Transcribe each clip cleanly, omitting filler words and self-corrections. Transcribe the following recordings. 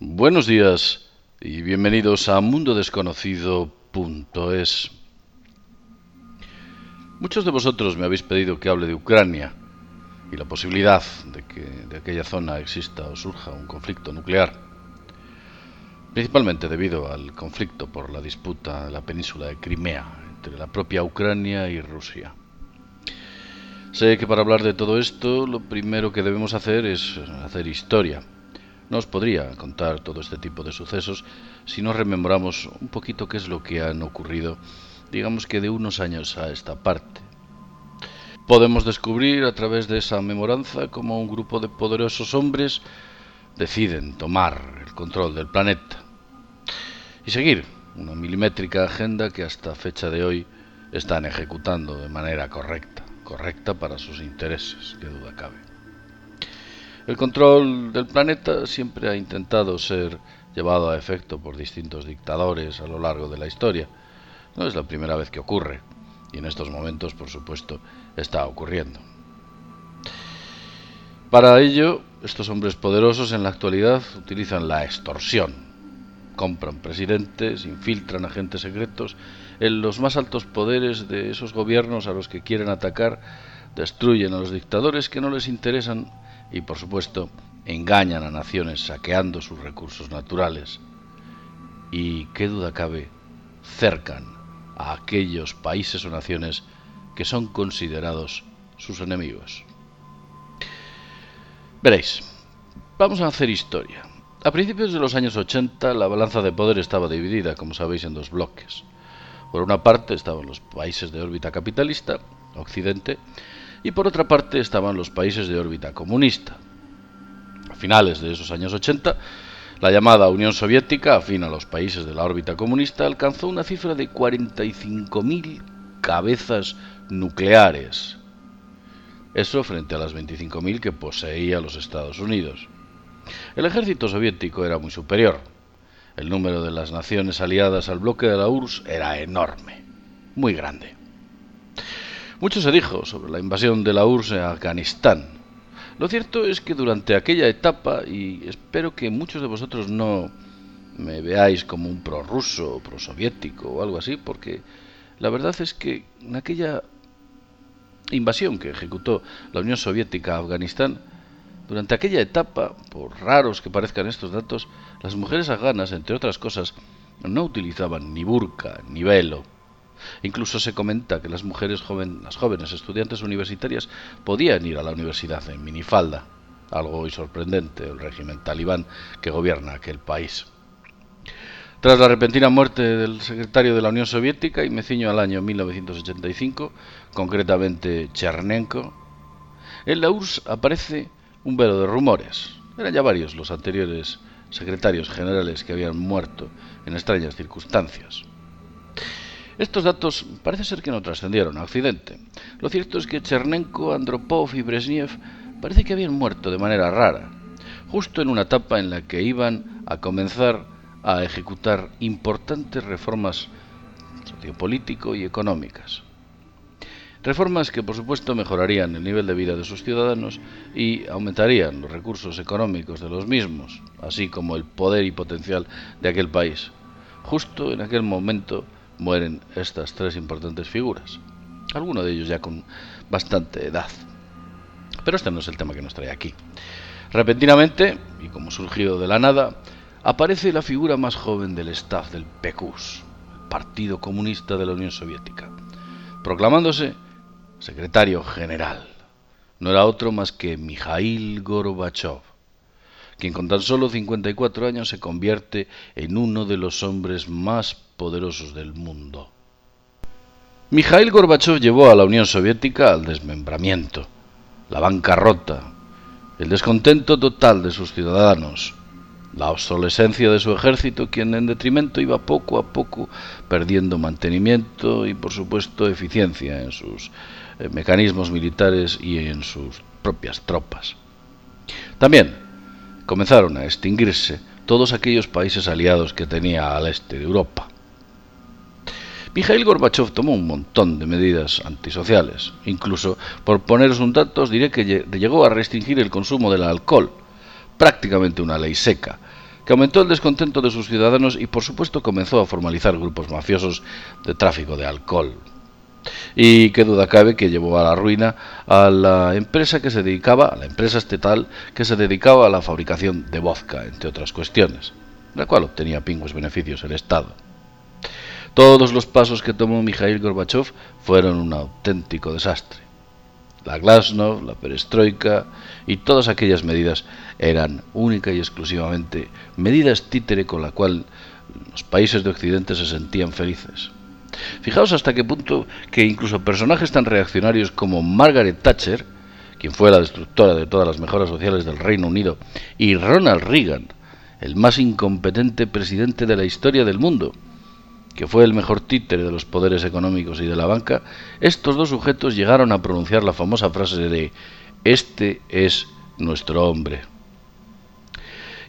Buenos días y bienvenidos a mundodesconocido.es. Muchos de vosotros me habéis pedido que hable de Ucrania y la posibilidad de que de aquella zona exista o surja un conflicto nuclear, principalmente debido al conflicto por la disputa de la península de Crimea entre la propia Ucrania y Rusia. Sé que para hablar de todo esto lo primero que debemos hacer es hacer historia. No os podría contar todo este tipo de sucesos si no rememoramos un poquito qué es lo que han ocurrido, digamos que de unos años a esta parte. Podemos descubrir a través de esa memoranza cómo un grupo de poderosos hombres deciden tomar el control del planeta y seguir una milimétrica agenda que hasta fecha de hoy están ejecutando de manera correcta para sus intereses, qué duda cabe. El control del planeta siempre ha intentado ser llevado a efecto por distintos dictadores a lo largo de la historia. No es la primera vez que ocurre, y en estos momentos, por supuesto, está ocurriendo. Para ello, estos hombres poderosos en la actualidad utilizan la extorsión. Compran presidentes, infiltran agentes secretos en los más altos poderes de esos gobiernos a los que quieren atacar, destruyen a los dictadores que no les interesan y, por supuesto, engañan a naciones saqueando sus recursos naturales. Y, qué duda cabe, cercan a aquellos países o naciones que son considerados sus enemigos. Veréis, vamos a hacer historia. A principios de los años 80, la balanza de poder estaba dividida, como sabéis, en dos bloques. Por una parte estaban los países de órbita capitalista, Occidente, y por otra parte estaban los países de órbita comunista. A finales de esos años 80, la llamada Unión Soviética, afín a los países de la órbita comunista, alcanzó una cifra de 45.000 cabezas nucleares. Eso frente a las 25.000 que poseía los Estados Unidos. El ejército soviético era muy superior. El número de las naciones aliadas al bloque de la URSS era enorme, muy grande. Mucho se dijo sobre la invasión de la URSS en Afganistán. Lo cierto es que durante aquella etapa, y espero que muchos de vosotros no me veáis como un prorruso o prosoviético o algo así, porque la verdad es que en aquella invasión que ejecutó la Unión Soviética a Afganistán, durante aquella etapa, por raros que parezcan estos datos, las mujeres afganas, entre otras cosas, no utilizaban ni burka ni velo. Incluso se comenta que las jóvenes estudiantes universitarias podían ir a la universidad en minifalda, algo hoy sorprendente del régimen talibán que gobierna aquel país. Tras la repentina muerte del secretario de la Unión Soviética, y me ciño al año 1985, concretamente Chernenko, en la URSS aparece un velo de rumores. Eran ya varios los anteriores secretarios generales que habían muerto en extrañas circunstancias. Estos datos parece ser que no trascendieron a Occidente. Lo cierto es que Chernenko, Andropov y Brezhnev parece que habían muerto de manera rara, justo en una etapa en la que iban a comenzar a ejecutar importantes reformas sociopolítico y económicas. Reformas que, por supuesto, mejorarían el nivel de vida de sus ciudadanos y aumentarían los recursos económicos de los mismos, así como el poder y potencial de aquel país. Justo en aquel momento mueren estas tres importantes figuras, algunos de ellos ya con bastante edad. Pero este no es el tema que nos trae aquí. Repentinamente, y como surgido de la nada, aparece la figura más joven del staff del PQS, el Partido Comunista de la Unión Soviética, proclamándose secretario general. No era otro más que Mikhail Gorbachev, quien con tan solo 54 años se convierte en uno de los hombres más poderosos del mundo. Mikhail Gorbachev llevó a la Unión Soviética al desmembramiento, la bancarrota, el descontento total de sus ciudadanos, la obsolescencia de su ejército, quien en detrimento iba poco a poco perdiendo mantenimiento y, por supuesto, eficiencia en sus mecanismos militares y en sus propias tropas. También comenzaron a extinguirse todos aquellos países aliados que tenía al este de Europa. Mikhail Gorbachev tomó un montón de medidas antisociales. Incluso, por poneros un dato, os diré que llegó a restringir el consumo del alcohol, prácticamente una ley seca, que aumentó el descontento de sus ciudadanos y por supuesto comenzó a formalizar grupos mafiosos de tráfico de alcohol. Y qué duda cabe que llevó a la ruina a la empresa estatal que se dedicaba a la fabricación de vodka, entre otras cuestiones, la cual obtenía pingües beneficios el Estado. Todos los pasos que tomó Mikhail Gorbachev fueron un auténtico desastre. La glasnost, la perestroika y todas aquellas medidas eran única y exclusivamente medidas títere con la cual los países de Occidente se sentían felices. Fijaos hasta qué punto que incluso personajes tan reaccionarios como Margaret Thatcher, quien fue la destructora de todas las mejoras sociales del Reino Unido, y Ronald Reagan, el más incompetente presidente de la historia del mundo, que fue el mejor títere de los poderes económicos y de la banca, estos dos sujetos llegaron a pronunciar la famosa frase de «Este es nuestro hombre».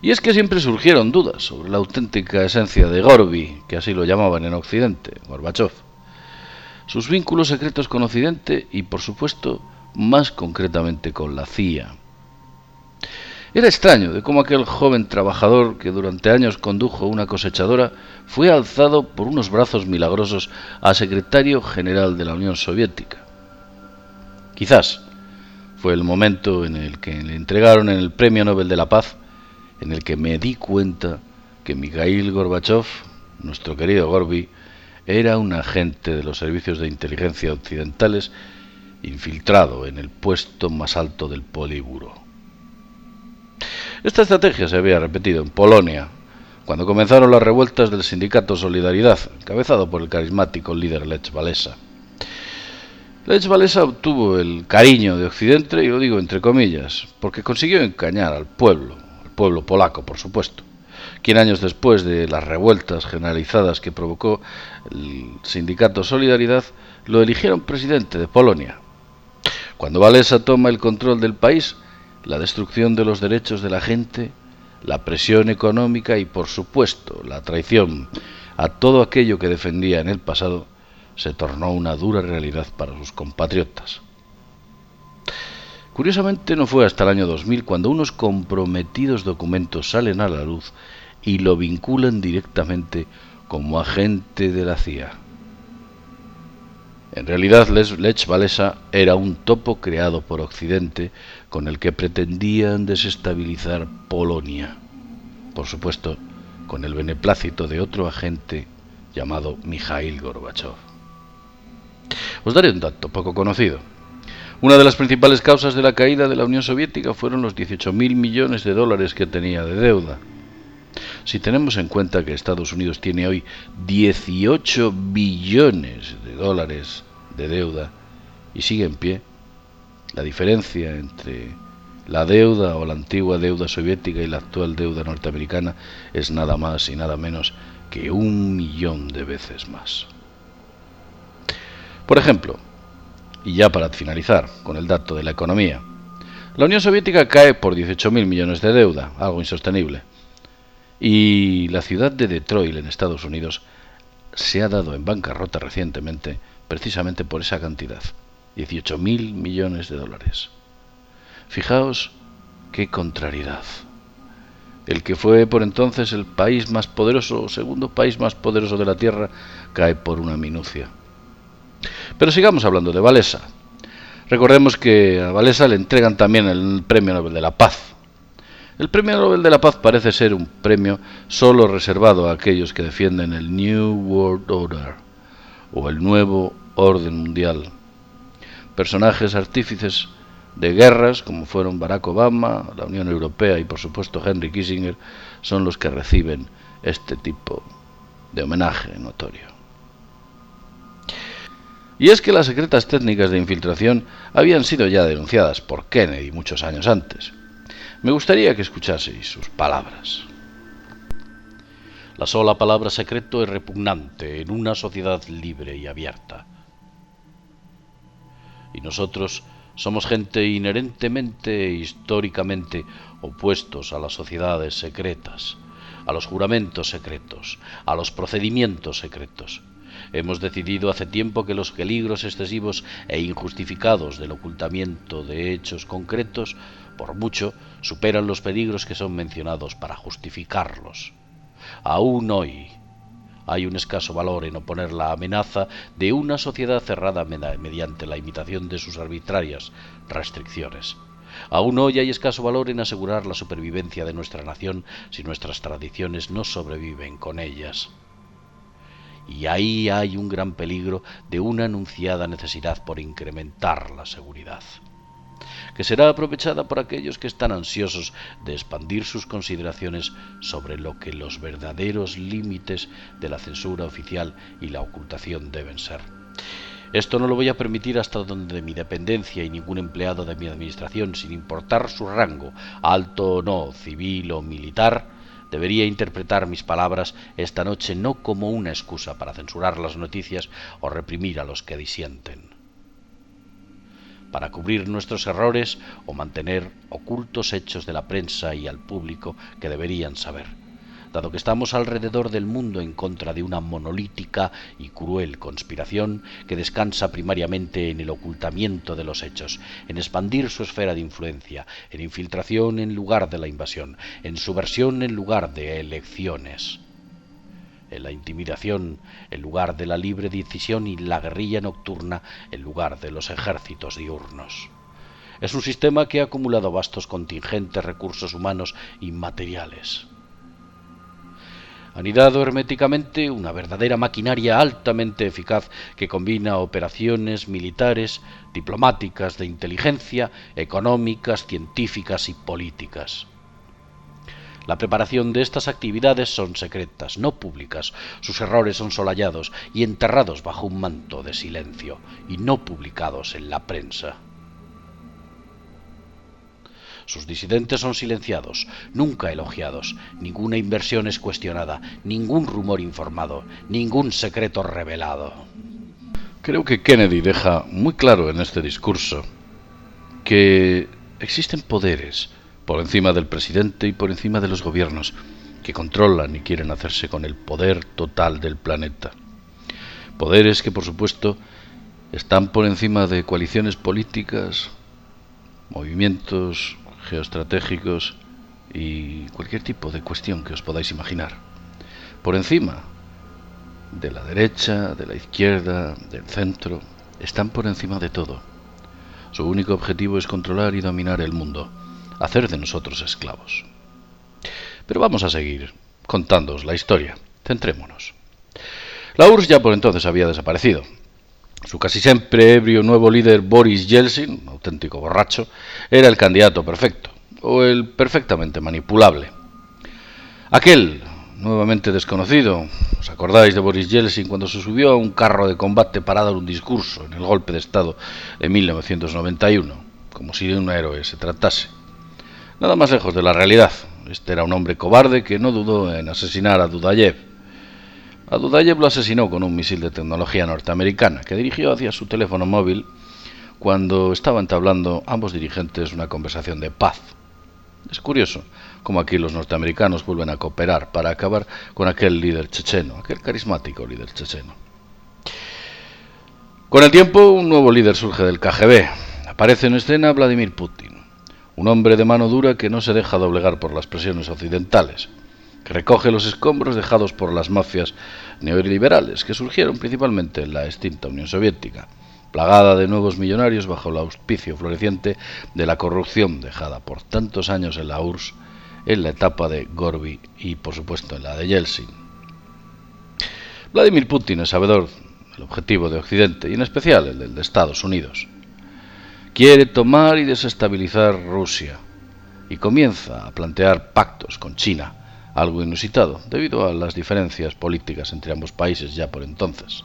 Y es que siempre surgieron dudas sobre la auténtica esencia de Gorbi, que así lo llamaban en Occidente, Gorbachev, sus vínculos secretos con Occidente y, por supuesto, más concretamente con la CIA. Era extraño de cómo aquel joven trabajador que durante años condujo una cosechadora fue alzado por unos brazos milagrosos a secretario general de la Unión Soviética. Quizás fue el momento en el que le entregaron el Premio Nobel de la Paz en el que me di cuenta que Mikhail Gorbachev, nuestro querido Gorbi, era un agente de los servicios de inteligencia occidentales infiltrado en el puesto más alto del Politburó. Esta estrategia se había repetido en Polonia, cuando comenzaron las revueltas del sindicato Solidaridad, encabezado por el carismático líder Lech Walesa. Lech Walesa obtuvo el cariño de Occidente, y lo digo entre comillas, porque consiguió engañar al pueblo polaco, por supuesto, quien años después de las revueltas generalizadas que provocó el sindicato Solidaridad, lo eligieron presidente de Polonia. Cuando Walesa toma el control del país, la destrucción de los derechos de la gente, la presión económica y, por supuesto, la traición a todo aquello que defendía en el pasado, se tornó una dura realidad para sus compatriotas. Curiosamente, no fue hasta el año 2000 cuando unos comprometidos documentos salen a la luz y lo vinculan directamente como agente de la CIA. En realidad, Lech Walesa era un topo creado por Occidente con el que pretendían desestabilizar Polonia. Por supuesto, con el beneplácito de otro agente llamado Mikhail Gorbachev. Os daré un dato poco conocido. Una de las principales causas de la caída de la Unión Soviética fueron los 18.000 millones de dólares que tenía de deuda. Si tenemos en cuenta que Estados Unidos tiene hoy 18 billones de dólares de deuda y sigue en pie, la diferencia entre la deuda o la antigua deuda soviética y la actual deuda norteamericana es nada más y nada menos que 1 millón de veces más. Por ejemplo, y ya para finalizar con el dato de la economía, la Unión Soviética cae por 18.000 millones de deuda, algo insostenible. Y la ciudad de Detroit, en Estados Unidos, se ha dado en bancarrota recientemente precisamente por esa cantidad, 18.000 millones de dólares. Fijaos qué contrariedad. El que fue por entonces el país más poderoso, o segundo país más poderoso de la Tierra, cae por una minucia. Pero sigamos hablando de Walesa. Recordemos que a Walesa le entregan también el Premio Nobel de la Paz. El Premio Nobel de la Paz parece ser un premio solo reservado a aquellos que defienden el New World Order o el nuevo orden mundial. Personajes artífices de guerras como fueron Barack Obama, la Unión Europea y por supuesto Henry Kissinger son los que reciben este tipo de homenaje notorio. Y es que las secretas técnicas de infiltración habían sido ya denunciadas por Kennedy muchos años antes. Me gustaría que escuchaseis sus palabras. La sola palabra secreto es repugnante en una sociedad libre y abierta. Y nosotros somos gente inherentemente e históricamente opuestos a las sociedades secretas, a los juramentos secretos, a los procedimientos secretos. Hemos decidido hace tiempo que los peligros excesivos e injustificados del ocultamiento de hechos concretos por mucho, superan los peligros que son mencionados para justificarlos. Aún hoy hay un escaso valor en oponer la amenaza de una sociedad cerrada mediante la imitación de sus arbitrarias restricciones. Aún hoy hay escaso valor en asegurar la supervivencia de nuestra nación si nuestras tradiciones no sobreviven con ellas. Y ahí hay un gran peligro de una anunciada necesidad por incrementar la seguridad, que será aprovechada por aquellos que están ansiosos de expandir sus consideraciones sobre lo que los verdaderos límites de la censura oficial y la ocultación deben ser. Esto no lo voy a permitir hasta donde mi dependencia y ningún empleado de mi administración, sin importar su rango, alto o no, civil o militar, debería interpretar mis palabras esta noche no como una excusa para censurar las noticias o reprimir a los que disienten, para cubrir nuestros errores o mantener ocultos hechos de la prensa y al público que deberían saber, dado que estamos alrededor del mundo en contra de una monolítica y cruel conspiración que descansa primariamente en el ocultamiento de los hechos, en expandir su esfera de influencia, en infiltración en lugar de la invasión, en subversión en lugar de elecciones, en la intimidación en lugar de la libre decisión y la guerrilla nocturna en lugar de los ejércitos diurnos. Es un sistema que ha acumulado vastos contingentes recursos humanos y materiales. Anidado herméticamente, una verdadera maquinaria altamente eficaz que combina operaciones militares, diplomáticas, de inteligencia, económicas, científicas y políticas. La preparación de estas actividades son secretas, no públicas, sus errores son solayados y enterrados bajo un manto de silencio, y no publicados en la prensa. Sus disidentes son silenciados, nunca elogiados, ninguna inversión es cuestionada, ningún rumor informado, ningún secreto revelado. Creo que Kennedy deja muy claro en este discurso que existen poderes por encima del presidente y por encima de los gobiernos que controlan y quieren hacerse con el poder total del planeta. Poderes que, por supuesto, están por encima de coaliciones políticas, movimientos geoestratégicos y cualquier tipo de cuestión que os podáis imaginar. Por encima de la derecha, de la izquierda, del centro, están por encima de todo. Su único objetivo es controlar y dominar el mundo, hacer de nosotros esclavos. Pero vamos a seguir contándoos la historia. Centrémonos. La URSS ya por entonces había desaparecido. Su casi siempre ebrio nuevo líder Boris Yeltsin, un auténtico borracho, era el candidato perfecto, o el perfectamente manipulable. Aquel, nuevamente desconocido, ¿os acordáis de Boris Yeltsin cuando se subió a un carro de combate para dar un discurso en el golpe de Estado de 1991? Como si de un héroe se tratase. Nada más lejos de la realidad. Este era un hombre cobarde que no dudó en asesinar a Dudayev. A Dudayev lo asesinó con un misil de tecnología norteamericana que dirigió hacia su teléfono móvil cuando estaban entablando ambos dirigentes una conversación de paz. Es curioso cómo aquí los norteamericanos vuelven a cooperar para acabar con aquel líder checheno, aquel carismático líder checheno. Con el tiempo, un nuevo líder surge del KGB. Aparece en escena Vladimir Putin, un hombre de mano dura que no se deja doblegar por las presiones occidentales, que recoge los escombros dejados por las mafias neoliberales que surgieron principalmente en la extinta Unión Soviética, plagada de nuevos millonarios bajo el auspicio floreciente de la corrupción dejada por tantos años en la URSS, en la etapa de Gorby y por supuesto en la de Yeltsin. Vladimir Putin es sabedor del objetivo de Occidente y en especial el del de Estados Unidos. Quiere tomar y desestabilizar Rusia y comienza a plantear pactos con China, algo inusitado debido a las diferencias políticas entre ambos países ya por entonces.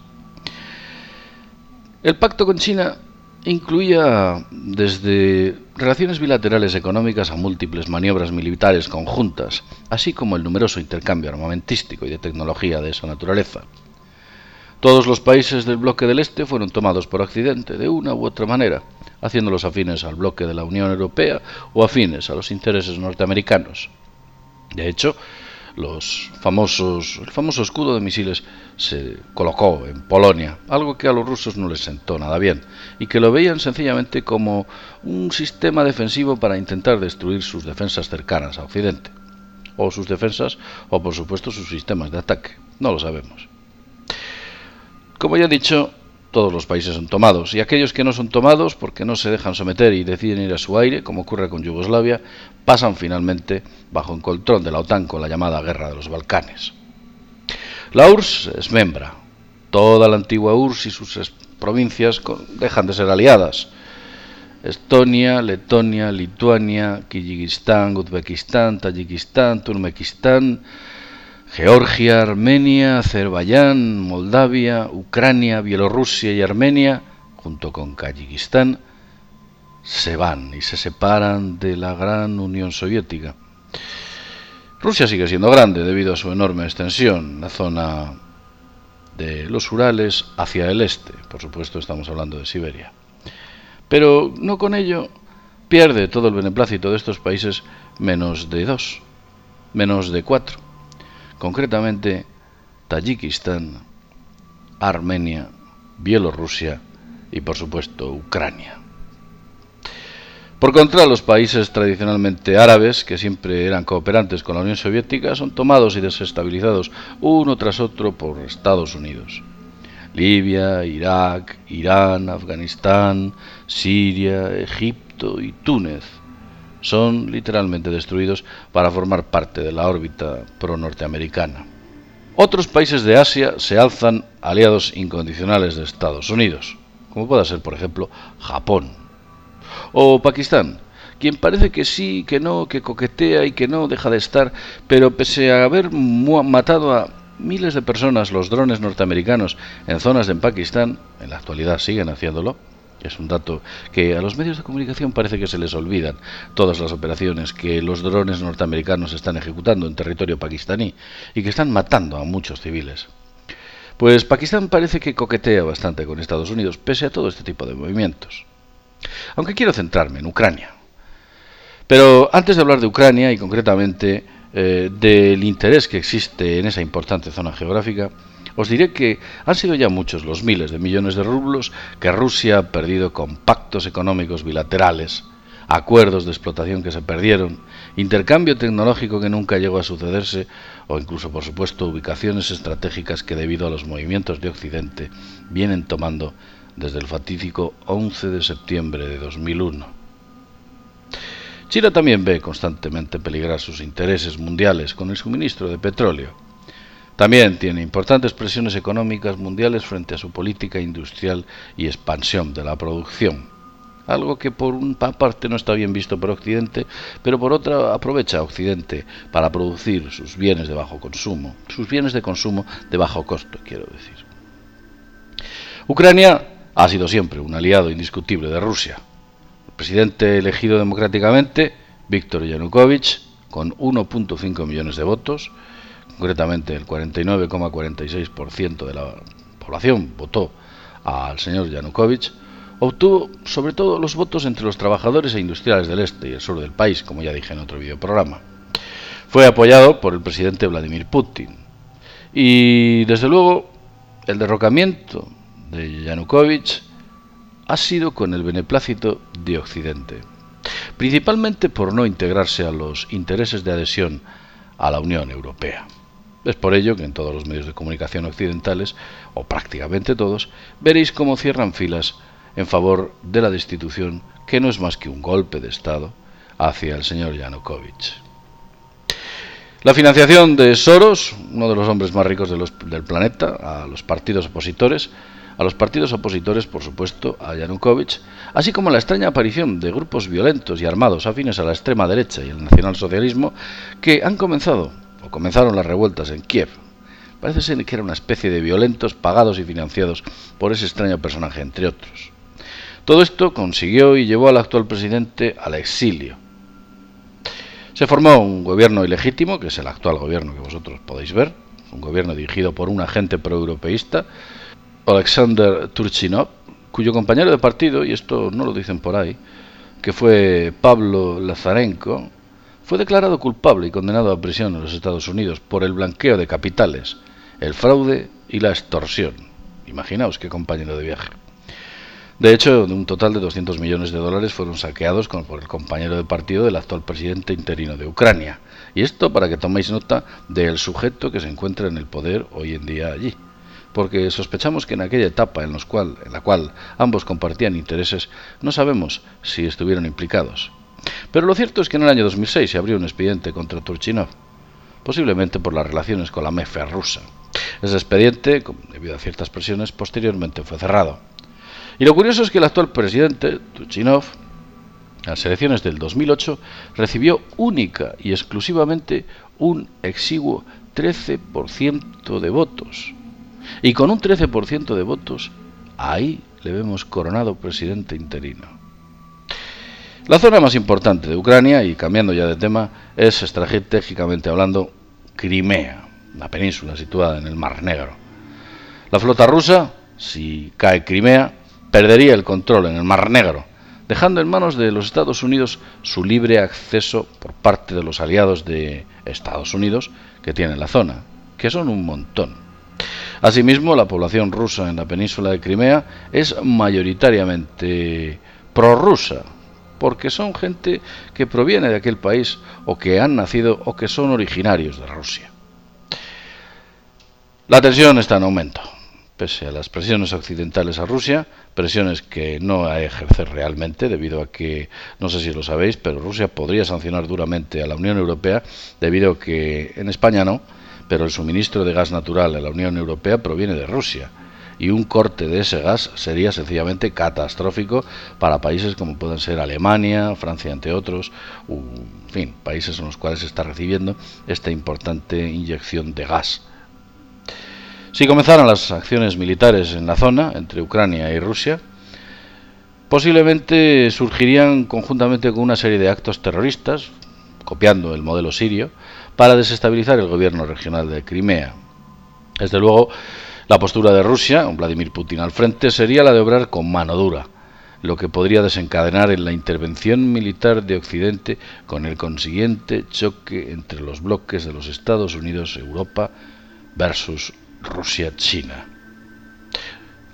El pacto con China incluía desde relaciones bilaterales económicas a múltiples maniobras militares conjuntas, así como el numeroso intercambio armamentístico y de tecnología de esa naturaleza. Todos los países del bloque del Este fueron tomados por Occidente de una u otra manera, haciéndolos afines al bloque de la Unión Europea o afines a los intereses norteamericanos. De hecho, el famoso escudo de misiles se colocó en Polonia, algo que a los rusos no les sentó nada bien, y que lo veían sencillamente como un sistema defensivo para intentar destruir sus defensas cercanas a Occidente, o sus defensas, o por supuesto sus sistemas de ataque, no lo sabemos. Como ya he dicho, todos los países son tomados, y aquellos que no son tomados, porque no se dejan someter y deciden ir a su aire, como ocurre con Yugoslavia, pasan finalmente bajo el control de la OTAN con la llamada Guerra de los Balcanes. La URSS es membra. Toda la antigua URSS y sus provincias dejan de ser aliadas. Estonia, Letonia, Lituania, Kirguistán, Uzbekistán, Tayikistán, Turkmenistán, Georgia, Armenia, Azerbaiyán, Moldavia, Ucrania, Bielorrusia y Armenia, junto con Kazajistán, se van y se separan de la gran Unión Soviética. Rusia sigue siendo grande debido a su enorme extensión, la zona de los Urales hacia el este, por supuesto estamos hablando de Siberia. Pero no con ello pierde todo el beneplácito de estos países menos de 2, menos de 4. Concretamente, Tayikistán, Armenia, Bielorrusia y, por supuesto, Ucrania. Por contra, los países tradicionalmente árabes, que siempre eran cooperantes con la Unión Soviética, son tomados y desestabilizados uno tras otro por Estados Unidos. Libia, Irak, Irán, Afganistán, Siria, Egipto y Túnez son literalmente destruidos para formar parte de la órbita pro-norteamericana. Otros países de Asia se alzan aliados incondicionales de Estados Unidos, como pueda ser, por ejemplo, Japón. O Pakistán, quien parece que sí, que no, que coquetea y que no deja de estar, pero pese a haber matado a miles de personas los drones norteamericanos en zonas de Pakistán, en la actualidad siguen haciéndolo. Es un dato que a los medios de comunicación parece que se les olvidan todas las operaciones que los drones norteamericanos están ejecutando en territorio pakistaní y que están matando a muchos civiles. Pues Pakistán parece que coquetea bastante con Estados Unidos, pese a todo este tipo de movimientos. Aunque quiero centrarme en Ucrania. Pero antes de hablar de Ucrania y concretamente del interés que existe en esa importante zona geográfica, os diré que han sido ya muchos los miles de millones de rublos que Rusia ha perdido con pactos económicos bilaterales, acuerdos de explotación que se perdieron, intercambio tecnológico que nunca llegó a sucederse o incluso, por supuesto, ubicaciones estratégicas que debido a los movimientos de Occidente vienen tomando desde el fatídico 11 de septiembre de 2001. China también ve constantemente peligrar sus intereses mundiales con el suministro de petróleo. También tiene importantes presiones económicas mundiales frente a su política industrial y expansión de la producción. Algo que por una parte no está bien visto por Occidente, pero por otra aprovecha a Occidente para producir sus bienes de bajo consumo, sus bienes de consumo de bajo costo, quiero decir. Ucrania ha sido siempre un aliado indiscutible de Rusia. El presidente elegido democráticamente, Víktor Yanukovych, con 1,5 millones de votos, concretamente el 49,46% de la población votó al señor Yanukovych, obtuvo sobre todo los votos entre los trabajadores e industriales del este y el sur del país, como ya dije en otro videoprograma. Fue apoyado por el presidente Vladimir Putin. Y desde luego el derrocamiento de Yanukovych ha sido con el beneplácito de Occidente, principalmente por no integrarse a los intereses de adhesión a la Unión Europea. Es por ello que en todos los medios de comunicación occidentales, o prácticamente todos, veréis cómo cierran filas en favor de la destitución, que no es más que un golpe de Estado, hacia el señor Yanukovych. La financiación de Soros, uno de los hombres más ricos del planeta, a los partidos opositores, por supuesto, a Yanukovych, así como la extraña aparición de grupos violentos y armados afines a la extrema derecha y el nacionalsocialismo, que comenzaron las revueltas en Kiev. Parece ser que era una especie de violentos pagados y financiados por ese extraño personaje, entre otros. Todo esto consiguió y llevó al actual presidente al exilio. Se formó un gobierno ilegítimo, que es el actual gobierno que vosotros podéis ver, un gobierno dirigido por un agente proeuropeísta, Alexander Turchinov, cuyo compañero de partido, y esto no lo dicen por ahí, que fue Pablo Lazarenko, fue declarado culpable y condenado a prisión en los Estados Unidos por el blanqueo de capitales, el fraude y la extorsión. Imaginaos qué compañero de viaje. De hecho, un total de 200 millones de dólares fueron saqueados por el compañero de partido del actual presidente interino de Ucrania. Y esto para que toméis nota del sujeto que se encuentra en el poder hoy en día allí. Porque sospechamos que en aquella etapa en la cual ambos compartían intereses, no sabemos si estuvieron implicados. Pero lo cierto es que en el año 2006 se abrió un expediente contra Turchinov, posiblemente por las relaciones con la mafia rusa. Ese expediente, debido a ciertas presiones, posteriormente fue cerrado. Y lo curioso es que el actual presidente, Turchinov, en las elecciones del 2008, recibió única y exclusivamente un exiguo 13% de votos. Y con un 13% de votos, ahí le vemos coronado presidente interino. La zona más importante de Ucrania, y cambiando ya de tema, es estratégicamente hablando Crimea, la península situada en el Mar Negro. La flota rusa, si cae Crimea, perdería el control en el Mar Negro, dejando en manos de los Estados Unidos su libre acceso por parte de los aliados de Estados Unidos que tienen la zona, que son un montón. Asimismo, la población rusa en la península de Crimea es mayoritariamente prorrusa, porque son gente que proviene de aquel país o que han nacido o que son originarios de Rusia. La tensión está en aumento, pese a las presiones occidentales a Rusia, presiones que no va a ejercer realmente debido a que, no sé si lo sabéis, pero Rusia podría sancionar duramente a la Unión Europea debido a que en España no, pero el suministro de gas natural a la Unión Europea proviene de Rusia. Y un corte de ese gas sería sencillamente catastrófico para países como pueden ser Alemania, Francia, entre otros, en fin, países en los cuales se está recibiendo esta importante inyección de gas. Si comenzaran las acciones militares en la zona, entre Ucrania y Rusia, posiblemente surgirían conjuntamente con una serie de actos terroristas, copiando el modelo sirio, para desestabilizar el gobierno regional de Crimea. Desde luego, la postura de Rusia, con Vladimir Putin al frente, sería la de obrar con mano dura, lo que podría desencadenar en la intervención militar de Occidente con el consiguiente choque entre los bloques de los Estados Unidos-Europa versus Rusia-China.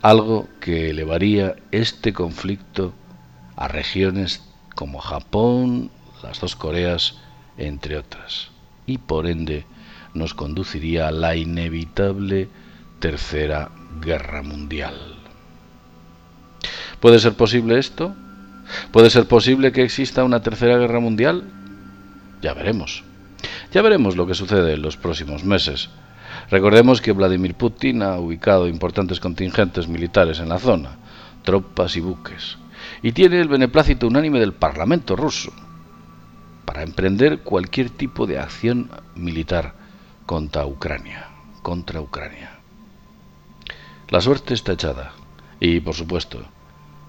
Algo que elevaría este conflicto a regiones como Japón, las dos Coreas, entre otras, y por ende nos conduciría a la inevitable Tercera Guerra Mundial. ¿Puede ser posible esto? ¿Puede ser posible que exista una Tercera Guerra Mundial? Ya veremos. Ya veremos lo que sucede en los próximos meses. Recordemos que Vladimir Putin ha ubicado importantes contingentes militares en la zona, tropas y buques, y tiene el beneplácito unánime del Parlamento ruso para emprender cualquier tipo de acción militar contra Ucrania. La suerte está echada y, por supuesto,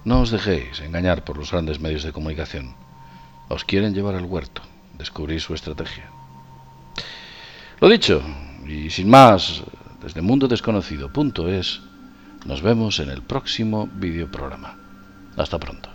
no os dejéis engañar por los grandes medios de comunicación. Os quieren llevar al huerto, descubrir su estrategia. Lo dicho, y sin más, desde mundodesconocido.es, nos vemos en el próximo videoprograma. Hasta pronto.